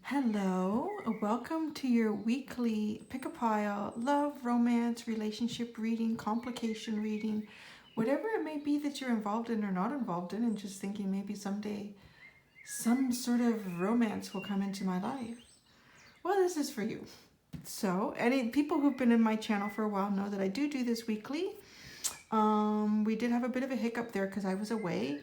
Hello, welcome to your weekly pick a pile love, romance, relationship reading, complication reading, whatever it may be that you're involved in or not involved in, and just thinking maybe someday some sort of romance will come into my life. Well, this is for you. So, any people who've been in my channel for a while know that I do this weekly. We did have a bit of a hiccup there because I was away,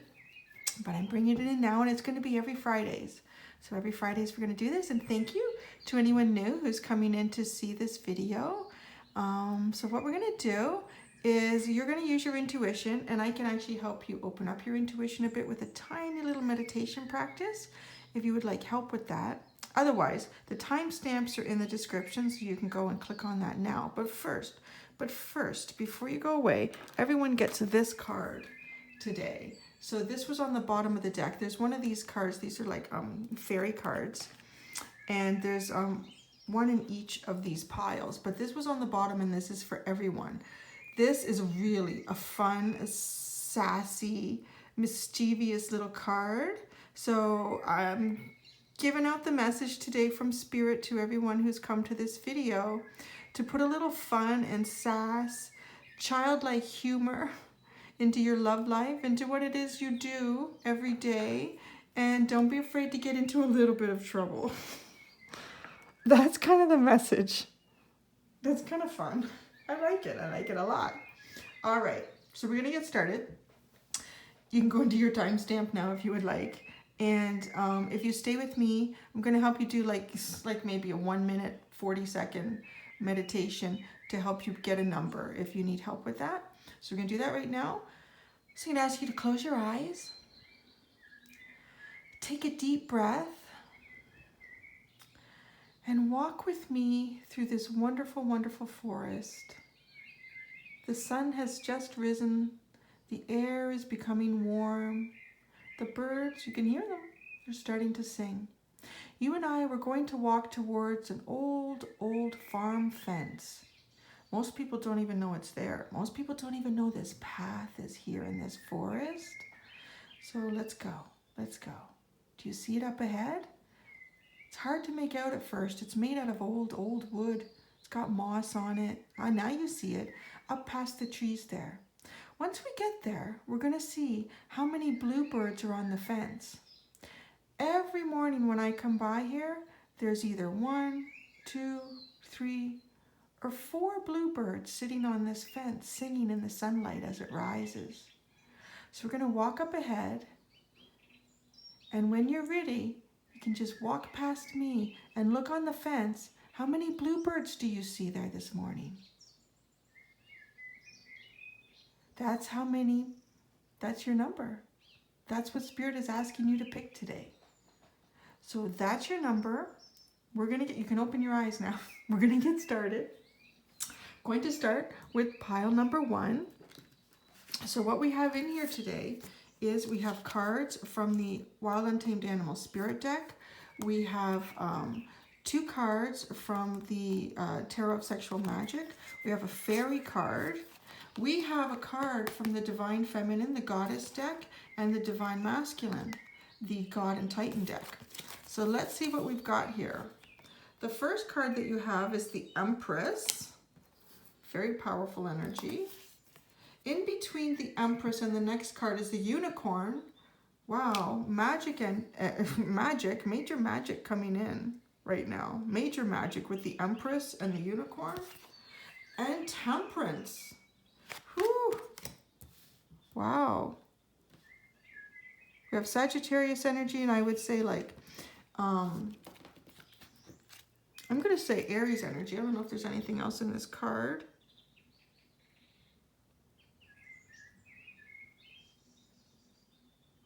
but I'm bringing it in now, and it's going to be every Fridays. So every Fridays we're going to do this, and thank you to anyone new who's coming in to see this video. So what we're going to do is you're going to use your intuition, and I can actually help you open up your intuition a bit with a tiny little meditation practice if you would like help with that. Otherwise, the timestamps are in the description, so you can go and click on that now. But first, before you go away, everyone gets this card today. So this was on the bottom of the deck. There's one of these cards. These are like fairy cards. And there's one in each of these piles. But this was on the bottom, and this is for everyone. This is really a fun, sassy, mischievous little card. So I'm giving out the message today from Spirit to everyone who's come to this video to put a little fun and sass, childlike humor into your love life, into what it is you do every day, and don't be afraid to get into a little bit of trouble. That's kind of the message. That's kind of fun. I like it a lot. All right, so we're gonna get started. You can go into your timestamp now if you would like, and if you stay with me, I'm gonna help you do like maybe a 1 minute 40-second meditation to help you get a number if you need help with that. So we're gonna do that right now. So I'm gonna ask you to close your eyes. Take a deep breath and walk with me through this wonderful, wonderful forest. The sun has just risen. The air is becoming warm. The birds, you can hear them, they're starting to sing. You and I were going to walk towards an old farm fence. Most people don't even know it's there. Most people don't even know this path is here in this forest. So let's go. Do you see it up ahead? It's hard to make out at first. It's made out of old wood. It's got moss on it. Now you see it up past the trees there. Once we get there, we're going to see how many bluebirds are on the fence. Every morning when I come by here, there's either 1, 2, 3, or 4 bluebirds sitting on this fence singing in the sunlight as it rises. So we're going to walk up ahead, and when you're ready, you can just walk past me and look on the fence. How many bluebirds do you see there this morning? That's how many. That's your number. That's what Spirit is asking you to pick today. So that's your number. You can open your eyes now. We're gonna get started. Going to start with pile number 1. So what we have in here today is we have cards from the Wild Untamed Animal Spirit deck. We have 2 cards from the Tarot of Sexual Magic. We have a fairy card. We have a card from the Divine Feminine, the Goddess deck, and the Divine Masculine, the God and Titan deck. So let's see what we've got here. The first card that you have is the Empress. Very powerful energy. In between the Empress and the next card is the Unicorn. Wow, magic and major magic coming in right now. Major magic with the Empress and the Unicorn. And Temperance. Whew. Wow. We have Sagittarius energy, and I would say like, I'm going to say Aries energy. I don't know if there's anything else in this card.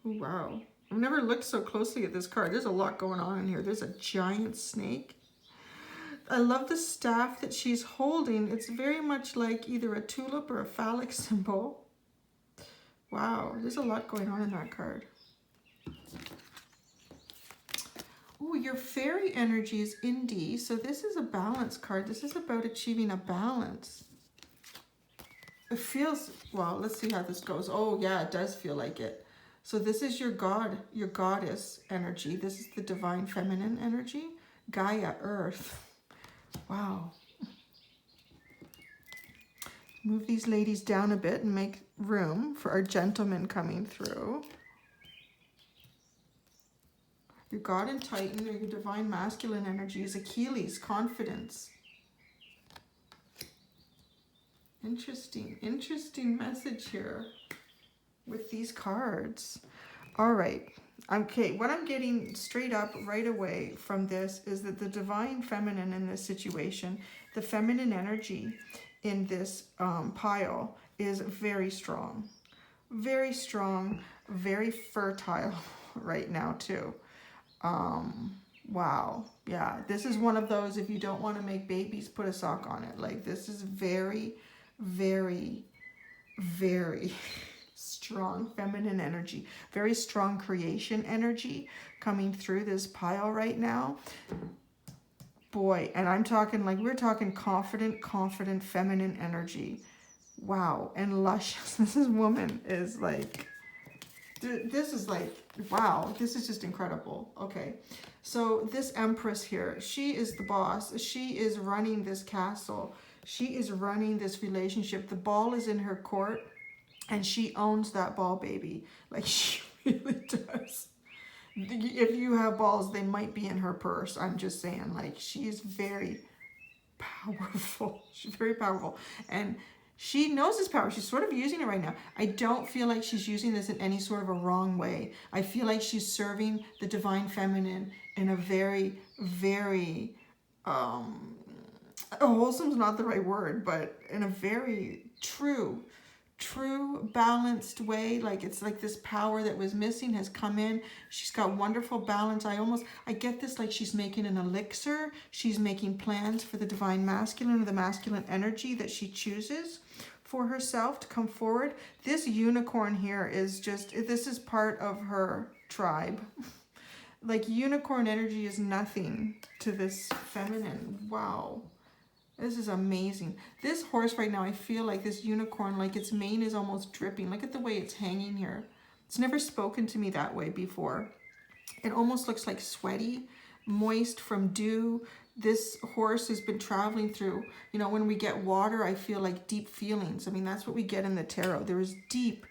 Oh, wow. I've never looked so closely at this card. There's a lot going on in here. There's a giant snake. I love the staff that she's holding. It's very much like either a tulip or a phallic symbol. Wow, there's a lot going on in that card. Oh, your fairy energy is Indy. So this is a balance card. This is about achieving a balance. It feels, well, let's see how this goes. Oh, yeah, it does feel like it. So this is your God, your goddess energy. This is the divine feminine energy. Gaia, Earth. Wow. Move these ladies down a bit and make room for our gentleman coming through. Your God and Titan, or your divine masculine energy, is Achilles, confidence. Interesting message here with these cards. All right. Okay, what I'm getting straight up right away from this is that the divine feminine in this situation, the feminine energy in this pile is very strong, very fertile right now too. Wow. Yeah, this is one of those, if you don't want to make babies, put a sock on it. Like, this is very strong feminine energy, very strong creation energy coming through this pile right now. Boy, and I'm talking like, we're talking confident feminine energy. Wow. And luscious. This woman is like, this is like, wow, this is just incredible. Okay, so this Empress here, she is the boss. She is running this castle. She is running this relationship. The ball is in her court, and she owns that ball, baby. Like, she really does. If you have balls, they might be in her purse. I'm just saying, like, she is very powerful. She's very powerful. And she knows this power. She's sort of using it right now. I don't feel like she's using this in any sort of a wrong way. I feel like she's serving the divine feminine in a very wholesome's not the right word, but in a very true, balanced way. Like, it's like this power that was missing has come in. She's got wonderful balance. I get this like she's making an elixir. She's making plans for the divine masculine, or the masculine energy that she chooses for herself to come forward. This unicorn here is just, this is part of her tribe. Like, unicorn energy is nothing to this feminine. Wow. This is amazing. This horse right now, I feel like this unicorn, like its mane is almost dripping. Look at the way it's hanging here. It's never spoken to me that way before. It almost looks like sweaty, moist from dew. This horse has been traveling through, you know, when we get water, I feel like deep feelings. I mean, that's what we get in the tarot. There is deep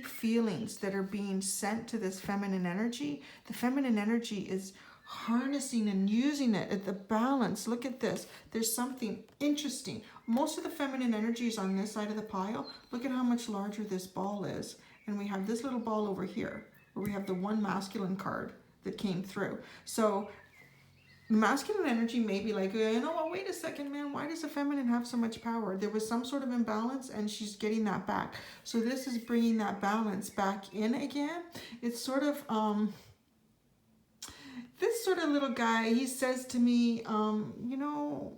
feelings that are being sent to this feminine energy. The feminine energy is harnessing and using it at the balance. Look at this. There's something interesting. Most of the feminine energy is on this side of the pile. Look at how much larger this ball is. And we have this little ball over here, where we have the one masculine card that came through. So the masculine energy may be like, you know what, wait a second, man, why does the feminine have so much power? There was some sort of imbalance, and she's getting that back. So this is bringing that balance back in again. It's sort of, this sort of little guy, he says to me, you know,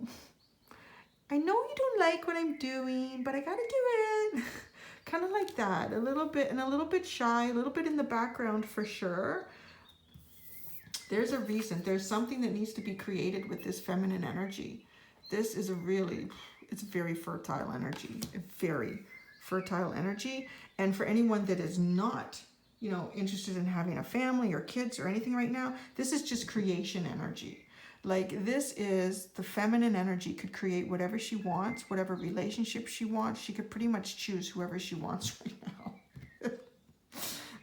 I know you don't like what I'm doing, but I gotta do it. Kind of like that, a little bit, and a little bit shy, a little bit in the background for sure. There's a reason. There's something that needs to be created with this feminine energy. This is it's very fertile energy, very fertile energy. And for anyone that is not, you know, interested in having a family or kids or anything right now, this is just creation energy. Like, this is the feminine energy could create whatever she wants, whatever relationship she wants. She could pretty much choose whoever she wants right now.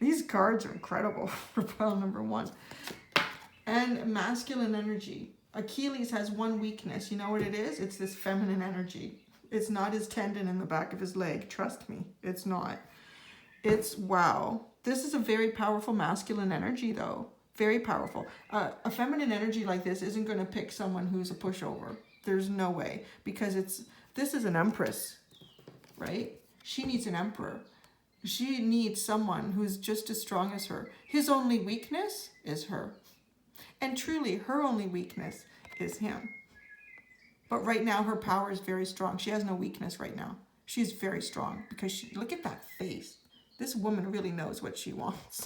These cards are incredible for pile number one. And masculine energy. Achilles has one weakness. You know what it is? It's this feminine energy. It's not his tendon in the back of his leg. Trust me, it's not. It's, wow. This is a very powerful masculine energy, though. Very powerful. A feminine energy like this isn't going to pick someone who's a pushover. There's no way. Because this is an empress, right? She needs an emperor. She needs someone who's just as strong as her. His only weakness is her. And truly, her only weakness is him. But right now, her power is very strong. She has no weakness right now. She's very strong because look at that face. This woman really knows what she wants.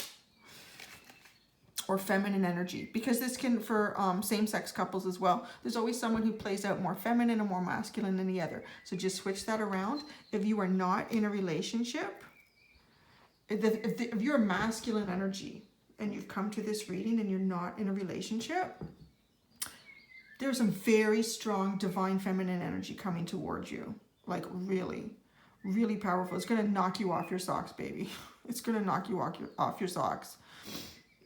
Or feminine energy. Because this can, for same-sex couples as well, there's always someone who plays out more feminine and more masculine than the other. So just switch that around. If you are not in a relationship, if you're a masculine energy, and you've come to this reading and you're not in a relationship, There's some very strong divine feminine energy coming towards you. Like really, really powerful. It's going to knock you off your socks, baby. It's going to knock you off your socks.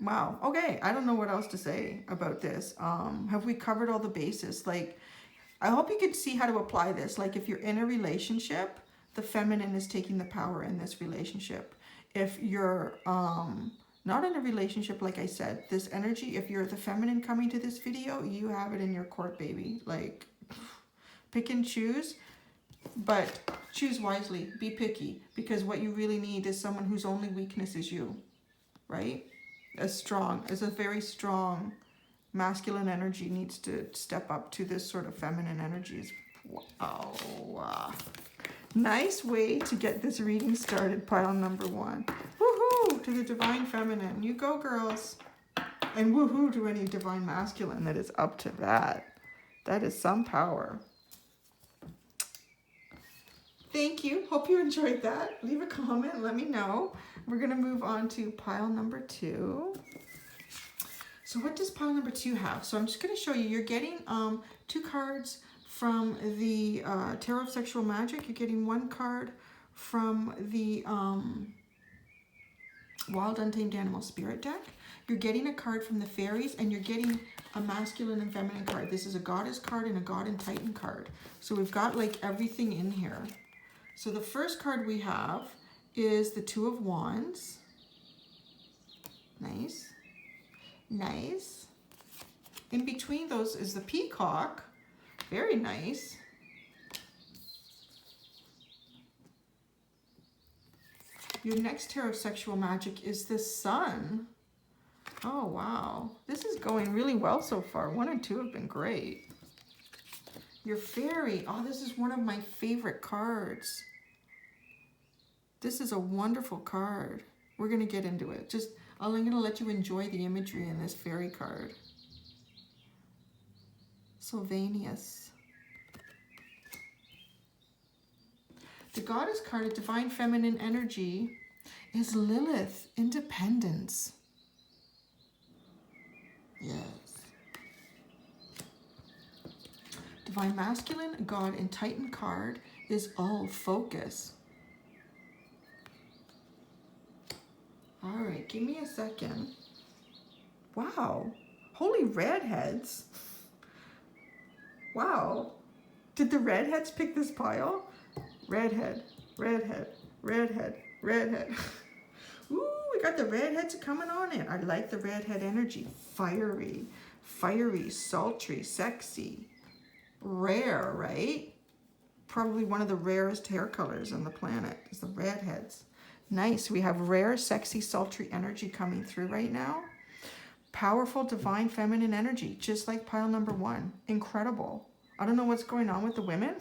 Wow. Okay. I don't know what else to say about this. Have we covered all the bases? Like, I hope you can see how to apply this. Like if you're in a relationship, the feminine is taking the power in this relationship. If you're not in a relationship, like I said, this energy, if you're the feminine coming to this video, you have it in your court, baby. Like, pick and choose, but choose wisely. Be picky, because what you really need is someone whose only weakness is you, right? As a very strong masculine energy needs to step up to this sort of feminine energies. Wow. Nice way to get this reading started, pile number 1. Woohoo to the divine feminine. You go, girls. And woohoo to any divine masculine that is up to that. That is some power. Thank you. Hope you enjoyed that. Leave a comment. Let me know. We're going to move on to pile number 2. So what does pile number 2 have? So I'm just going to show you. You're getting 2 cards from the Tarot of Sexual Magic. You're getting 1 card from the Wild Untamed Animal Spirit deck. You're getting a card from the fairies, and you're getting a masculine and feminine card. This is a goddess card and a god and titan card. So we've got like everything in here. So the first card we have is the 2 of Wands. Nice. Nice. In between those is the Peacock. Very nice. Your next Tarot of Sexual Magic is the Sun. Oh, wow. This is going really well so far. 1 and 2 have been great. Your Fairy. Oh, this is one of my favorite cards. This is a wonderful card. We're going to get into it. I'm going to let you enjoy the imagery in this fairy card. Sylvanus. The goddess card of divine feminine energy is Lilith, independence. Yes. Divine masculine, god and titan card is all focus. All right, give me a second. Wow, holy redheads. Wow, did the redheads pick this pile? Redhead, redhead, redhead, redhead. Ooh, we got the redheads coming on in. I like the redhead energy. Fiery, fiery, sultry, sexy, rare, right? Probably one of the rarest hair colors on the planet is the redheads. Nice. We have rare, sexy, sultry energy coming through right now. Powerful, divine, feminine energy, just like pile number 1. Incredible. I don't know what's going on with the women.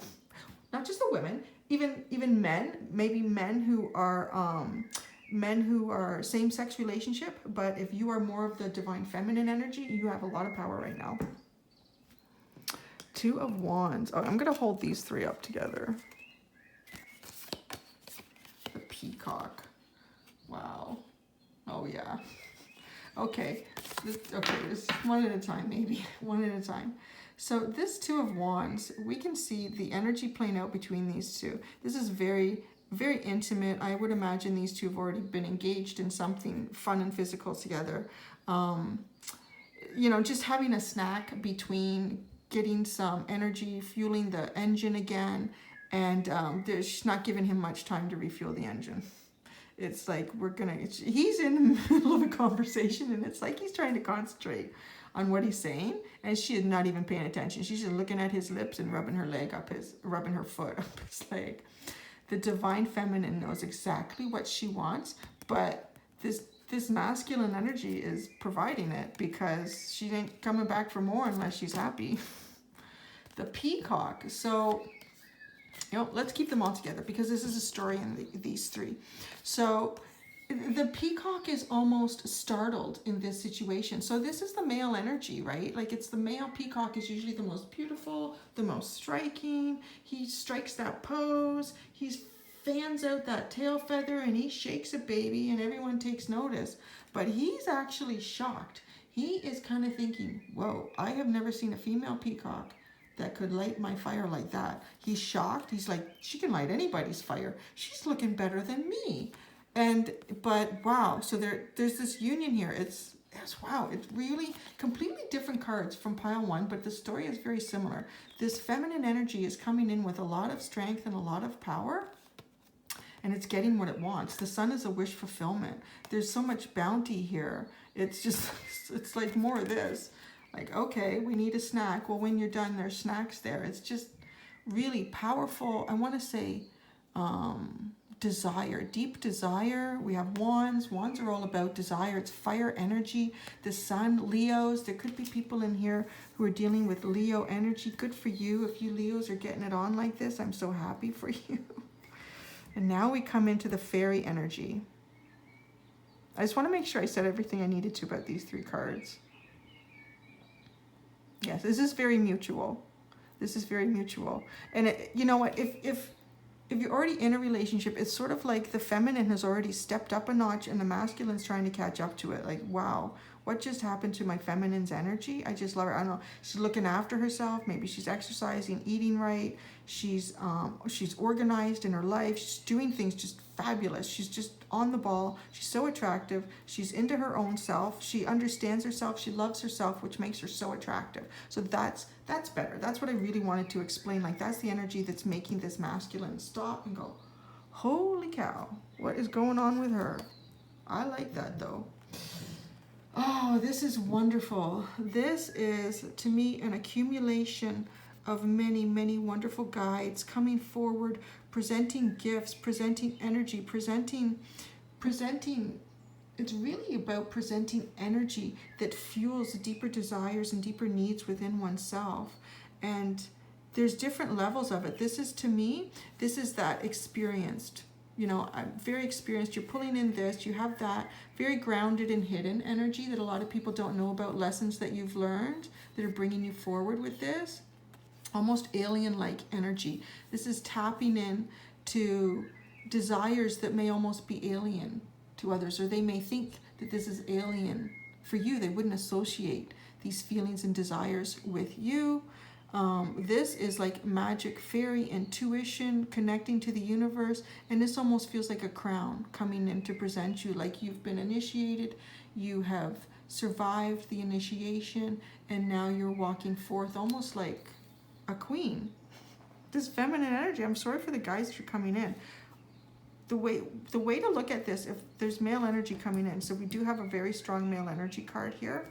Not just the women, even men. Maybe men who are same-sex relationship. But if you are more of the divine feminine energy, you have a lot of power right now. 2 of Wands. Oh, I'm gonna hold these 3 up together. Peacock. Wow. Oh yeah. Okay. This one at a time, maybe. One at a time. So this 2 of Wands, we can see the energy playing out between these 2. This is very, very intimate. I would imagine these 2 have already been engaged in something fun and physical together. You know, just having a snack between, getting some energy, fueling the engine again. And she's not giving him much time to refuel the engine. It's like he's in the middle of a conversation, and it's like he's trying to concentrate on what he's saying, and she is not even paying attention. She's just looking at his lips and rubbing her foot up his leg. The divine feminine knows exactly what she wants, but this masculine energy is providing it, because she ain't coming back for more unless she's happy. The Peacock. So, you know, let's keep them all together, because this is a story in these 3. So the Peacock is almost startled in this situation. So this is the male energy, right? Like, it's the male Peacock is usually the most beautiful, the most striking. He strikes that pose. He fans out that tail feather, and he shakes a baby, and everyone takes notice. But he's actually shocked. he is kind of thinking, whoa, I have never seen a female peacock that could light my fire like that. He's shocked. He's like, she can light anybody's fire. She's looking better than me. But wow, so there's this union here. It's wow, it's really completely different cards from pile one, but the story is very similar. This feminine energy is coming in with a lot of strength and a lot of power, and it's getting what it wants. The sun is a wish fulfillment. There's so much bounty here. It's just, it's like more of this. Like, okay, we need a snack. Well, when you're done, there's snacks there. It's just really powerful. I want to say desire, deep desire. We have wands. Wands are all about desire. It's fire energy. The sun, Leos. There could be people in here who are dealing with Leo energy. Good for you. If you Leos are getting it on like this, I'm so happy for you. And now we come into the fairy energy. I just want to make sure I said everything I needed to about these three cards. Yes, this is very mutual. This is very mutual. And you know what, if you're already in a relationship, it's sort of like the feminine has already stepped up a notch and the masculine's trying to catch up to it. Like, wow, what just happened to my feminine's energy? I just love her. I don't know. She's looking after herself. Maybe she's exercising, eating right. She's organized in her life. She's doing things just fabulous. She's just on the ball. She's so attractive. She's into her own self. She understands herself. She loves herself, which makes her so attractive. So that's better. That's what I really wanted to explain. Like, that's the energy that's making this masculine stop and go, holy cow, what is going on with her? I like that though. Oh, this is wonderful. This is, to me, an accumulation of many, many wonderful guides coming forward, presenting gifts, presenting energy, presenting. It's really about presenting energy that fuels deeper desires and deeper needs within oneself. And there's different levels of it. This is, to me, this is that experienced. You know, I'm very experienced. You're pulling in this, you have that very grounded and hidden energy that a lot of people don't know about, lessons that you've learned that are bringing you forward with this. Almost alien-like energy. This is tapping in to desires that may almost be alien to others, or they may think that this is alien for you. They wouldn't associate these feelings and desires with you. This is like magic, fairy, intuition, connecting to the universe, and this almost feels like a crown coming in to present you, like you've been initiated, you have survived the initiation, and now you're walking forth almost like a queen. This feminine energy, I'm sorry for the guys that are coming in. The way to look at this, if there's male energy coming in, so we do have a very strong male energy card here.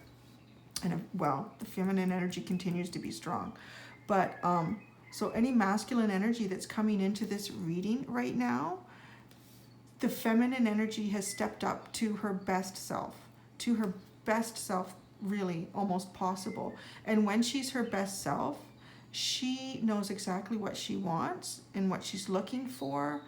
And well, the feminine energy continues to be strong. But so any masculine energy that's coming into this reading right now, the feminine energy has stepped up to her best self, really, almost possible. And when she's her best self, she knows exactly what she wants and what she's looking for.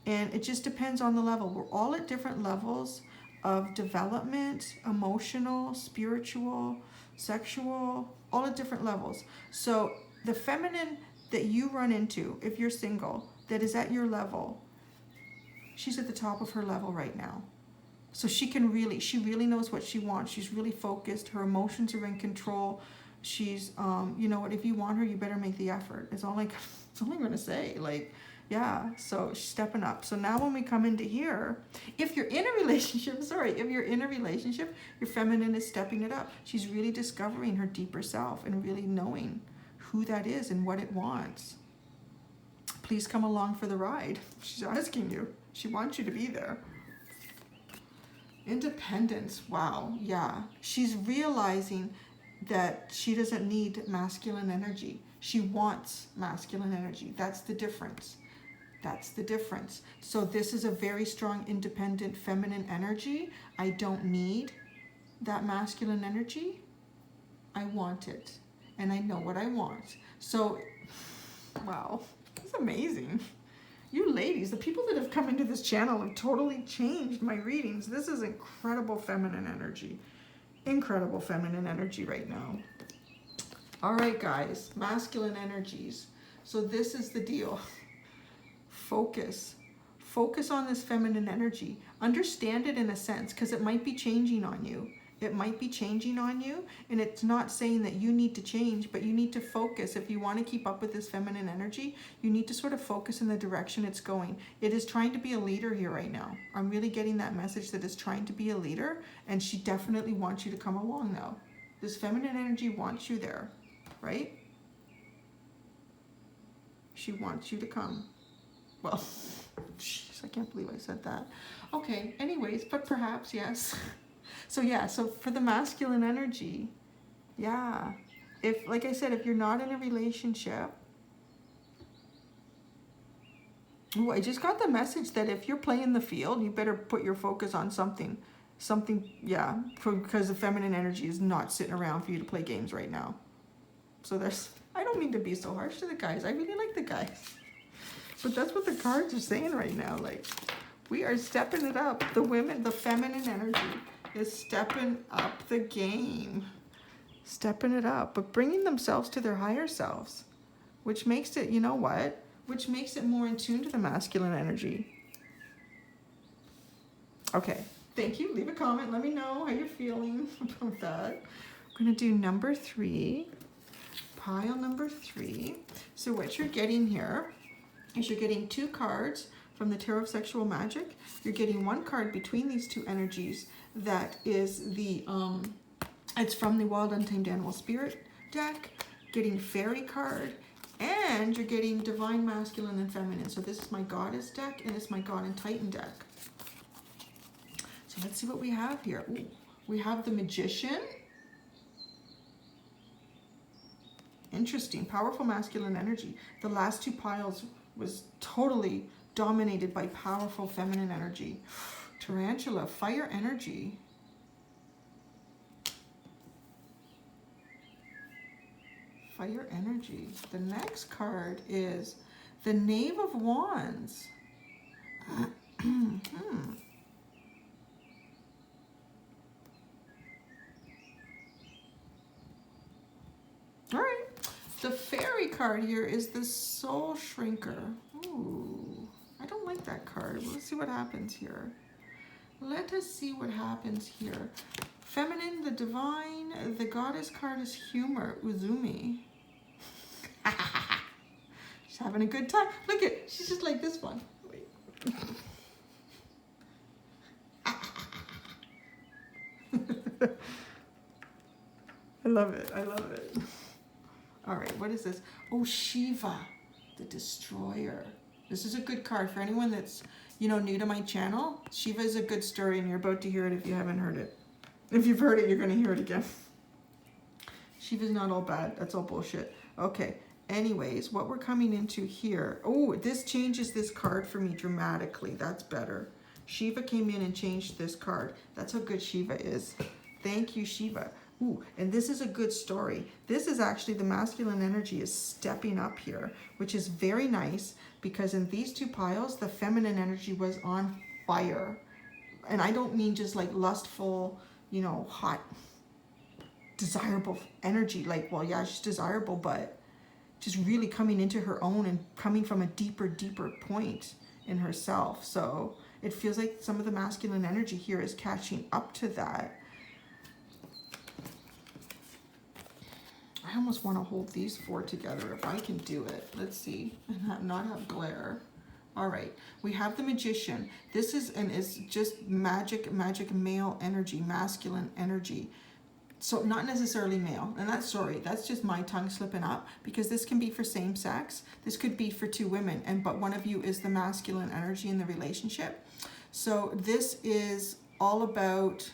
And it just depends on the level. We're all at different levels of development, emotional, spiritual, sexual, all at different levels. So the feminine that you run into, if you're single, that is at your level, she's at the top of her level right now. So she really knows what she wants. She's really focused. Her emotions are in control. She's, you know what, if you want her, you better make the effort. It's all I'm going to say. Like, yeah, so she's stepping up. So now when we come into here, if you're in a relationship, your feminine is stepping it up. She's really discovering her deeper self and really knowing who that is and what it wants. Please come along for the ride. She's asking you. She wants you to be there. Independence. Wow. Yeah. She's realizing that she doesn't need masculine energy. She wants masculine energy. That's the difference. That's the difference. So this is a very strong, independent, feminine energy. I don't need that masculine energy. I want it. And I know what I want. So, wow, it's amazing. You ladies, the people that have come into this channel have totally changed my readings. This is incredible feminine energy. Incredible feminine energy right now. All right, guys, masculine energies. So this is the deal. Focus on this feminine energy. Understand it in a sense, because it might be changing on you. It might be changing on you, and it's not saying that you need to change, but you need to focus. If you want to keep up with this feminine energy, you need to sort of focus in the direction it's going. It is trying to be a leader here right now. I'm really getting that message that it's trying to be a leader, and she definitely wants you to come along now. This feminine energy wants you there, right? She wants you to come. Well, jeez, I can't believe I said that. Okay, anyways, but perhaps, yes. So yeah, so for the masculine energy, yeah. If, like I said, if you're not in a relationship, ooh, I just got the message that if you're playing the field, you better put your focus on something, yeah, because the feminine energy is not sitting around for you to play games right now. So there's, I don't mean to be so harsh to the guys. I really like the guys. But that's what the cards are saying right now. Like, we are stepping it up. The women, the feminine energy is stepping up the game. Stepping it up, but bringing themselves to their higher selves, which makes it, you know what? Which makes it more in tune to the masculine energy. Okay, thank you. Leave a comment. Let me know how you're feeling about that. I'm going to do number 3, pile number 3. So what you're getting here is you're getting 2 cards from the Tarot of Sexual Magic. You're getting 1 card between these 2 energies that is the, it's from the Wild Untamed Animal Spirit deck, getting Fairy card, and you're getting Divine Masculine and Feminine. So this is my Goddess deck, and it's my God and Titan deck. So let's see what we have here. Ooh, we have the Magician. Interesting, powerful masculine energy. The last 2 piles was totally dominated by powerful feminine energy. Tarantula, fire energy. Fire energy. The next card is the Knave of Wands. All right. The Fairy card here is the Soul Shrinker. Ooh, I don't like that card. Let's see what happens here. Let us see what happens here. Feminine, the Divine, the Goddess card is Humor, Uzumi. She's having a good time. Look at, she's just like this one. Wait. I love it. I love it. All right, what is this? Oh, Shiva, the Destroyer. This is a good card for anyone that's, you know, new to my channel. Shiva is a good story, and you're about to hear it if you haven't heard it. If you've heard it, you're going to hear it again. Shiva's not all bad. That's all bullshit. Okay. Anyways, what we're coming into here. Oh, this changes this card for me dramatically. That's better. Shiva came in and changed this card. That's how good Shiva is. Thank you, Shiva. Ooh, and this is a good story. This is actually the masculine energy is stepping up here, which is very nice because in these 2 piles, the feminine energy was on fire. And I don't mean just like lustful, you know, hot, desirable energy. Like, well, yeah, she's desirable, but just really coming into her own and coming from a deeper, deeper point in herself. So it feels like some of the masculine energy here is catching up to that. I almost want to hold these 4 together if I can do it. Let's see, and not have glare. All right, we have the Magician. This is, and it's just magic male energy, masculine energy. So not necessarily male, and that's, sorry, that's just my tongue slipping up, because this can be for same sex. This could be for 2 women, but one of you is the masculine energy in the relationship. So this is all about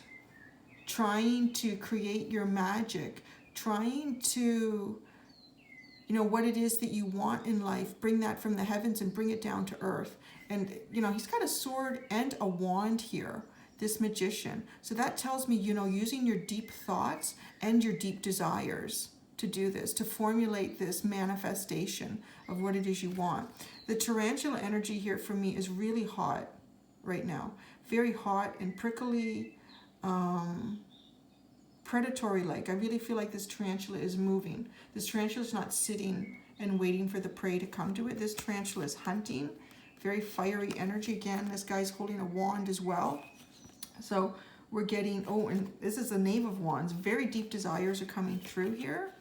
trying to create your magic, trying to, you know, what it is that you want in life, bring that from the heavens and bring it down to earth. And, you know, he's got a sword and a wand here, this Magician. So that tells me, you know, using your deep thoughts and your deep desires to do this, to formulate this manifestation of what it is you want. The Tarantula energy here for me is really hot right now. Very hot and prickly, predatory-like. I really feel like this tarantula is moving. This tarantula is not sitting and waiting for the prey to come to it. This tarantula is hunting. Very fiery energy. Again, this guy's holding a wand as well. So we're getting, oh, and this is the Knave of Wands. Very deep desires are coming through here.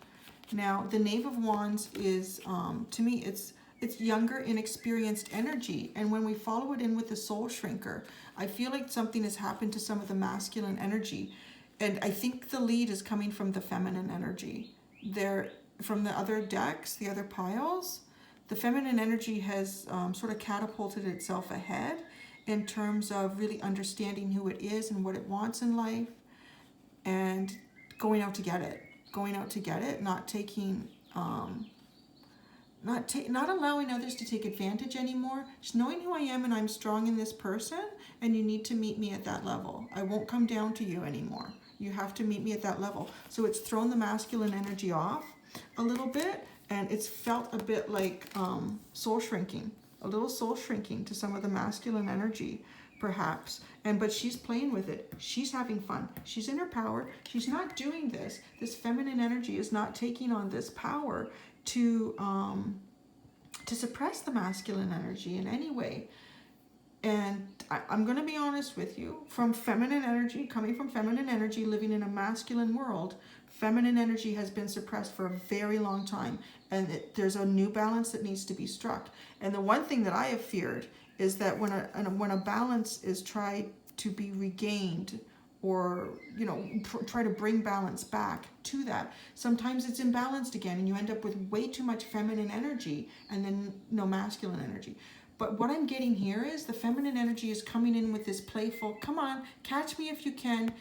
Now, the Knave of Wands is, to me, it's younger, inexperienced energy. And when we follow it in with the Soul Shrinker, I feel like something has happened to some of the masculine energy. And I think the lead is coming from the feminine energy. From the other decks, the other piles, the feminine energy has sort of catapulted itself ahead in terms of really understanding who it is and what it wants in life and going out to get it. Going out to get it, not taking, not allowing others to take advantage anymore. Just knowing who I am and I'm strong in this person, and you need to meet me at that level. I won't come down to you anymore. You have to meet me at that level. So it's thrown the masculine energy off a little bit, and it's felt a bit like soul shrinking, a little soul shrinking to some of the masculine energy, perhaps. But she's playing with it. She's having fun. She's in her power. She's not doing this. This feminine energy is not taking on this power to suppress the masculine energy in any way. And I'm going to be honest with you, from feminine energy, coming from feminine energy, living in a masculine world, feminine energy has been suppressed for a very long time. And there's a new balance that needs to be struck. And the one thing that I have feared is that when a balance is tried to be regained, or, you know, try to bring balance back to that, sometimes it's imbalanced again and you end up with way too much feminine energy and then no masculine energy. But what I'm getting here is the feminine energy is coming in with this playful, come on, catch me if you can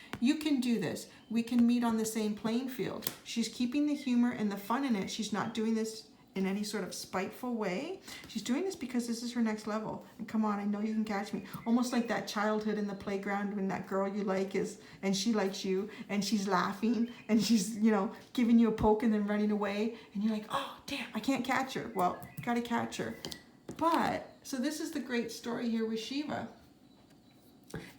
do this. We can meet on the same playing field. She's keeping the humor and the fun in it. She's not doing this in any sort of spiteful way. She's doing this because this is her next level. And come on, I know you can catch me. Almost like that childhood in the playground when that girl you like and she likes you, and she's laughing, and she's, you know, giving you a poke and then running away. And you're like, oh, damn, I can't catch her. Well, gotta catch her. But, so this is the great story here with Shiva.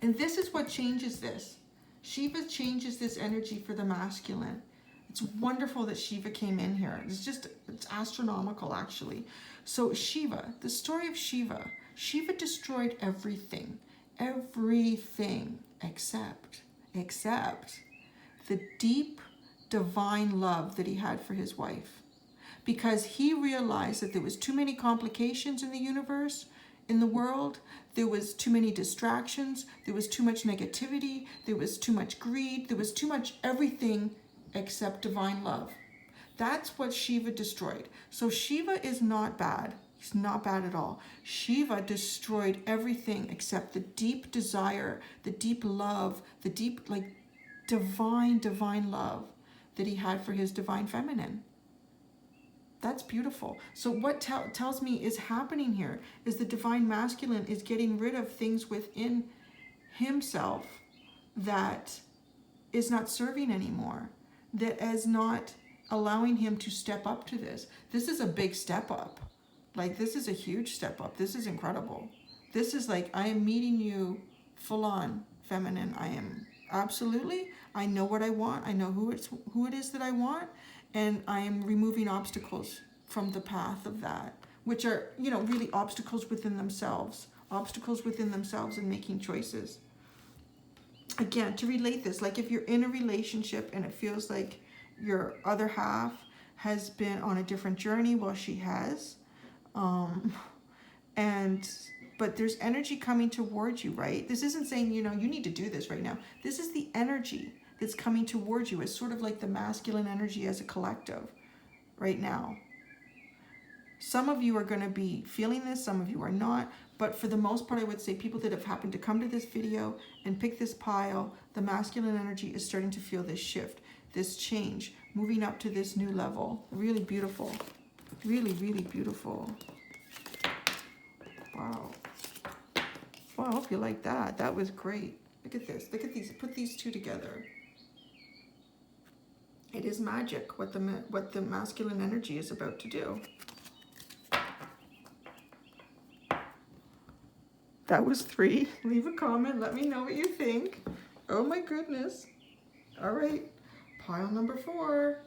And this is what changes this. Shiva changes this energy for the masculine. It's wonderful that Shiva came in here. It's astronomical, actually. So Shiva, the story of Shiva. Shiva destroyed everything except the deep divine love that he had for his wife. Because he realized that there was too many complications in the universe, in the world. There was too many distractions. There was too much negativity. There was too much greed. There was too much everything except divine love. That's what Shiva destroyed. So Shiva is not bad. He's not bad at all. Shiva destroyed everything except the deep desire, the deep love, the deep, like, divine love that he had for his divine feminine. That's beautiful. So what tells me is happening here is the divine masculine is getting rid of things within himself that is not serving anymore, that is not allowing him to step up to this. This is a big step up. Like, this is a huge step up. This is incredible. This is like, I am meeting you full on feminine. I am absolutely, I know what I want. I know who it is that I want. And I am removing obstacles from the path of that, which are, you know, really obstacles within themselves and making choices. Again, to relate this, like if you're in a relationship and it feels like your other half has been on a different journey, well, she has, but there's energy coming towards you, right? This isn't saying, you know, you need to do this right now. This is the energy that's coming towards you. It's sort of like the masculine energy as a collective right now. Some of you are going to be feeling this, some of you are not, but for the most part, I would say people that have happened to come to this video and pick this pile, the masculine energy is starting to feel this shift, this change, moving up to this new level. Really beautiful. Really, really beautiful. Wow. Well, I hope you like that. That was great. Look at this. Look at these. Put these two together. It is magic what the masculine energy is about to do. That was 3. Leave a comment. Let me know what you think. Oh my goodness. All right. Pile number 4.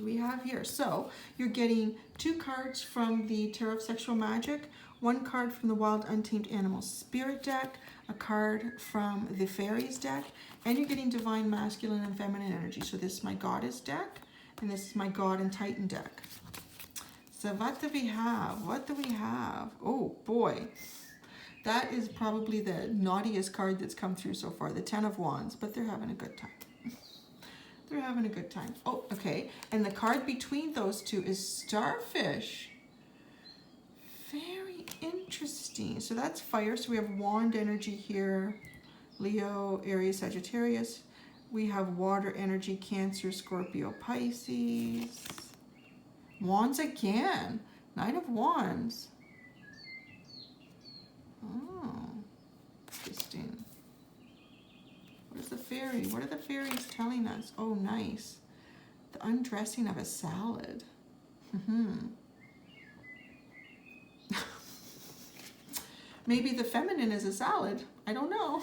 do we have here? So you're getting 2 cards from the Tarot of Sexual Magic, 1 card from the Wild Untamed Animal Spirit deck, a card from the Fairies deck, and you're getting Divine Masculine and Feminine Energy. So this is my Goddess deck, and this is my God and Titan deck. So what do we have? What do we have? Oh boy. That is probably the naughtiest card that's come through so far, the 10 of Wands, but they're having a good time. They're having a good time. Oh, okay. And the card between those two is Starfish. Very interesting. So that's fire. So we have wand energy here. Leo, Aries, Sagittarius. We have water energy, Cancer, Scorpio, Pisces. Wands again. 9 of Wands. Oh, interesting. What is the fairy? What are the fairies telling us? Oh, nice. The undressing of a salad. Maybe the feminine is a salad. I don't know.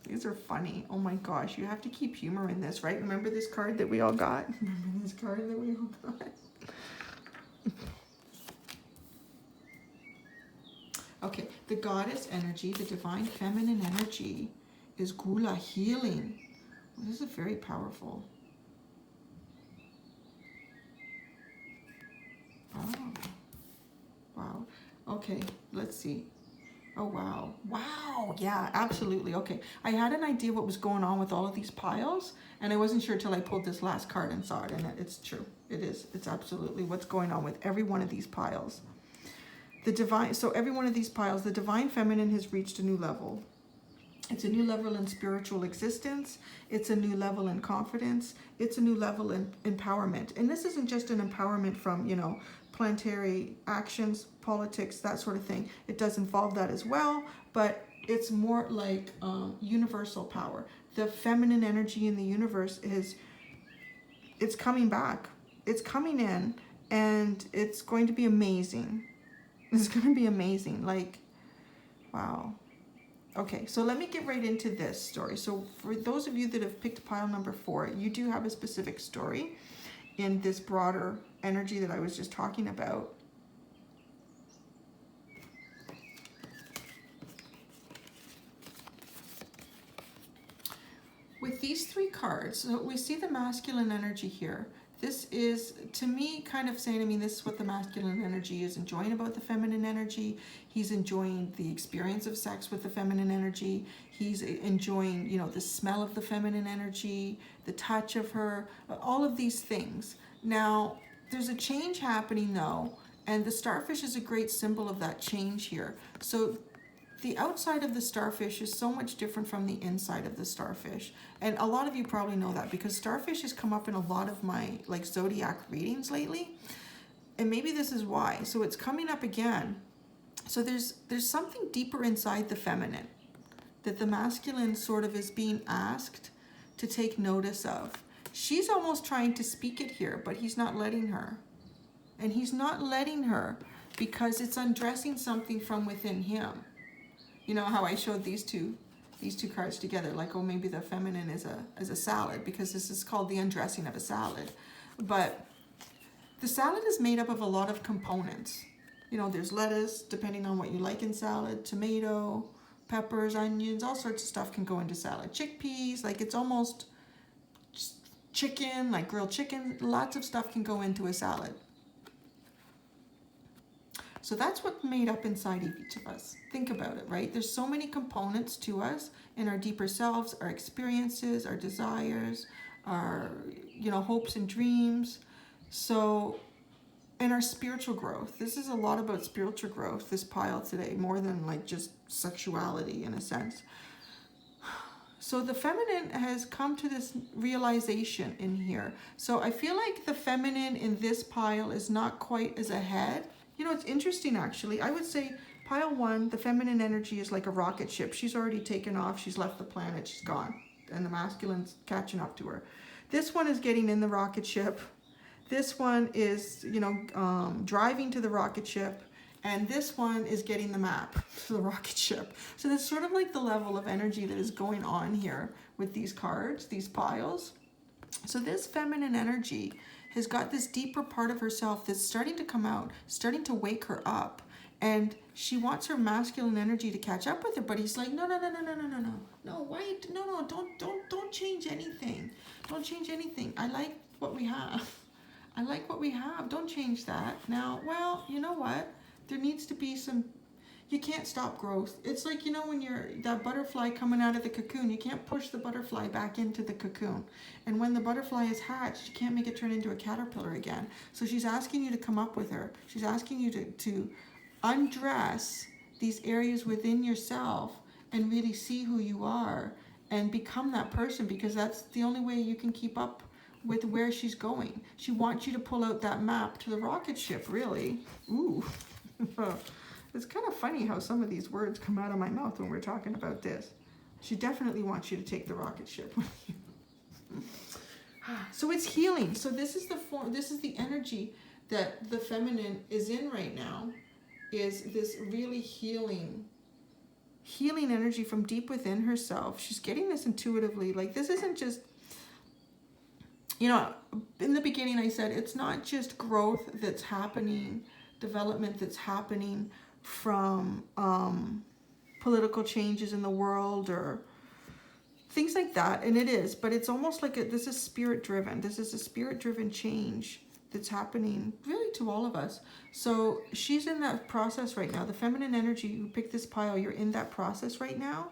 These are funny. Oh my gosh, you have to keep humor in this, right? Remember this card that we all got? Remember this card that we all got? Okay, the goddess energy, the divine feminine energy is Gula, healing. This is very powerful. Oh, wow. Okay, let's see. Oh, wow. Wow. Yeah, absolutely. Okay. I had an idea what was going on with all of these piles, and I wasn't sure till I pulled this last card and saw it, and it's true. It is. It's absolutely what's going on with every one of these piles. The divine, so every one of these piles, the divine feminine has reached a new level. It's a new level in spiritual existence. It's a new level in confidence. It's a new level in empowerment. And this isn't just an empowerment from, you know, planetary actions, politics, that sort of thing. It does involve that as well, but it's more like universal power. The feminine energy in the universe it's coming back. It's coming in, and it's going to be amazing. It's going to be amazing. Like, wow. Okay, so let me get right into this story. So for those of you that have picked pile number 4, you do have a specific story in this broader energy that I was just talking about. With these 3 cards, so we see the masculine energy here. This is, to me, kind of saying, I mean, this is what the masculine energy is enjoying about the feminine energy. He's enjoying the experience of sex with the feminine energy. He's enjoying, you know, the smell of the feminine energy, the touch of her, all of these things. Now, there's a change happening, though, and the starfish is a great symbol of that change here. So the outside of the starfish is so much different from the inside of the starfish. And a lot of you probably know that because starfish has come up in a lot of my like zodiac readings lately. And maybe this is why. So it's coming up again. So there's something deeper inside the feminine that the masculine sort of is being asked to take notice of. She's almost trying to speak it here, but he's not letting her. And he's not letting her because it's undressing something from within him. You know how I showed these two cards together, like, oh, maybe the feminine is a salad, because this is called the undressing of a salad. But the salad is made up of a lot of components. You know, there's lettuce, depending on what you like in salad, tomato, peppers, onions, all sorts of stuff can go into salad. Chickpeas, like it's almost chicken, like grilled chicken, lots of stuff can go into a salad. So that's what's made up inside of each of us. Think about it, right? There's so many components to us in our deeper selves, our experiences, our desires, our, you know, hopes and dreams. So, and our spiritual growth. This is a lot about spiritual growth, this pile today, more than like just sexuality in a sense. So the feminine has come to this realization in here. So I feel like the feminine in this pile is not quite as ahead. You know, it's interesting actually. I would say pile 1, the feminine energy is like a rocket ship. She's already taken off. She's left the planet. She's gone. And the masculine's catching up to her. This one is getting in the rocket ship. This one is, you know, driving to the rocket ship. And this one is getting the map to the rocket ship. So that's sort of like the level of energy that is going on here with these cards, these piles. So this feminine energy has got this deeper part of herself that's starting to come out, starting to wake her up. And she wants her masculine energy to catch up with her, but he's like, no, no, no, no, no, no, no, no. No, why? No, don't change anything. Don't change anything. I like what we have. I like what we have. Don't change that. Now, well, you know what? There needs to be some, you can't stop growth. It's like, you know, when you're that butterfly coming out of the cocoon, you can't push the butterfly back into the cocoon. And when the butterfly is hatched, you can't make it turn into a caterpillar again. So she's asking you to come up with her. She's asking you to undress these areas within yourself and really see who you are and become that person, because that's the only way you can keep up with where she's going. She wants you to pull out that map to the rocket ship, really. Ooh. It's kind of funny how some of these words come out of my mouth when we're talking about this. She definitely wants you to take the rocket ship with you. So it's healing. So this is the form, this is the energy that the feminine is in right now, is this really healing energy from deep within herself. She's getting this intuitively. Like, this isn't just, you know, in the beginning I said it's not just growth that's happening, development that's happening from political changes in the world or things like that, and it is, but it's almost like this is spirit driven. This is a spirit driven change that's happening really to all of us. So she's in that process right now. The feminine energy, you pick this pile, you're in that process right now.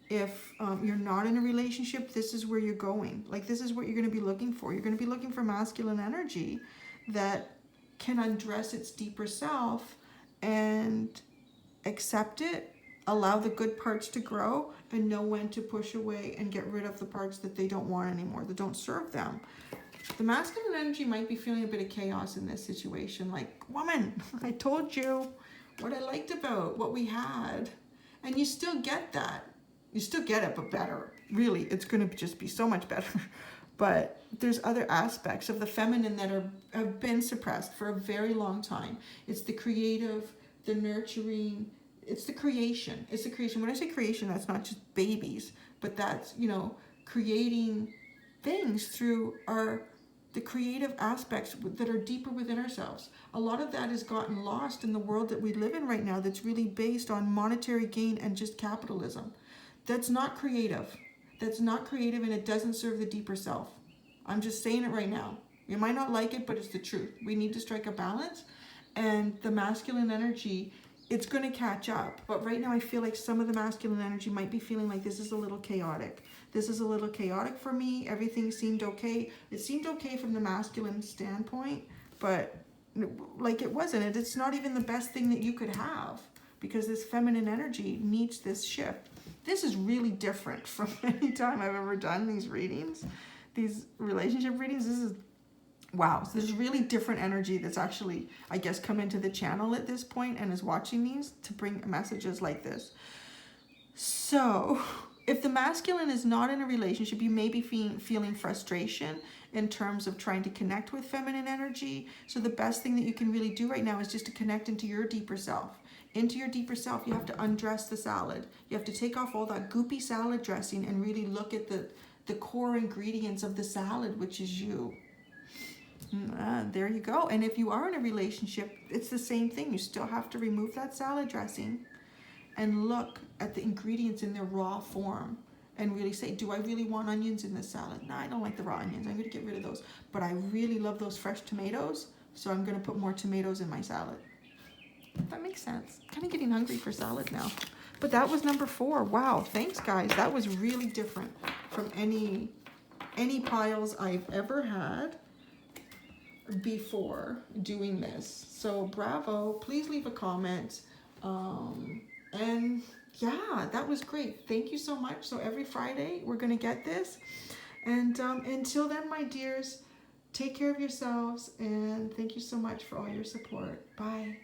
If you're not in a relationship, this is where you're going. Like, this is what you're going to be looking for. You're going to be looking for masculine energy that can undress its deeper self and accept it, allow the good parts to grow, and know when to push away and get rid of the parts that they don't want anymore, that don't serve them. The masculine energy might be feeling a bit of chaos in this situation. Like, woman, I told you what I liked about what we had. And you still get that. You still get it, but better. Really, it's going to just be so much better. But there's other aspects of the feminine that have been suppressed for a very long time. It's the creative, the nurturing, it's the creation. It's the creation. When I say creation, that's not just babies, but that's, you know, creating things through the creative aspects that are deeper within ourselves. A lot of that has gotten lost in the world that we live in right now, that's really based on monetary gain and just capitalism. That's not creative. That's not creative, and it doesn't serve the deeper self. I'm just saying it right now. You might not like it, but it's the truth. We need to strike a balance, and the masculine energy, it's going to catch up. But right now I feel like some of the masculine energy might be feeling like this is a little chaotic. This is a little chaotic for me. Everything seemed okay. It seemed okay from the masculine standpoint, but like it wasn't. It's not even the best thing that you could have, because this feminine energy needs this shift. This is really different from any time I've ever done these readings, these relationship readings. This is, wow. So there's really different energy that's actually, I guess, come into the channel at this point and is watching these to bring messages like this. So if the masculine is not in a relationship, you may be feeling frustration in terms of trying to connect with feminine energy. So the best thing that you can really do right now is just to connect into your deeper self. Into your deeper self, you have to undress the salad. You have to take off all that goopy salad dressing and really look at the core ingredients of the salad, which is you. There you go. And if you are in a relationship, it's the same thing. You still have to remove that salad dressing and look at the ingredients in their raw form and really say, do I really want onions in this salad? No, I don't like the raw onions. I'm going to get rid of those. But I really love those fresh tomatoes, so I'm going to put more tomatoes in my salad. That makes sense. Kind of getting hungry for salad now. But that was number 4. Wow, thanks guys. That was really different from any piles I've ever had before doing this. So bravo. Please leave a comment. And yeah, that was great. Thank you so much. So every Friday we're going to get this. And until then, my dears, take care of yourselves, and thank you so much for all your support. Bye.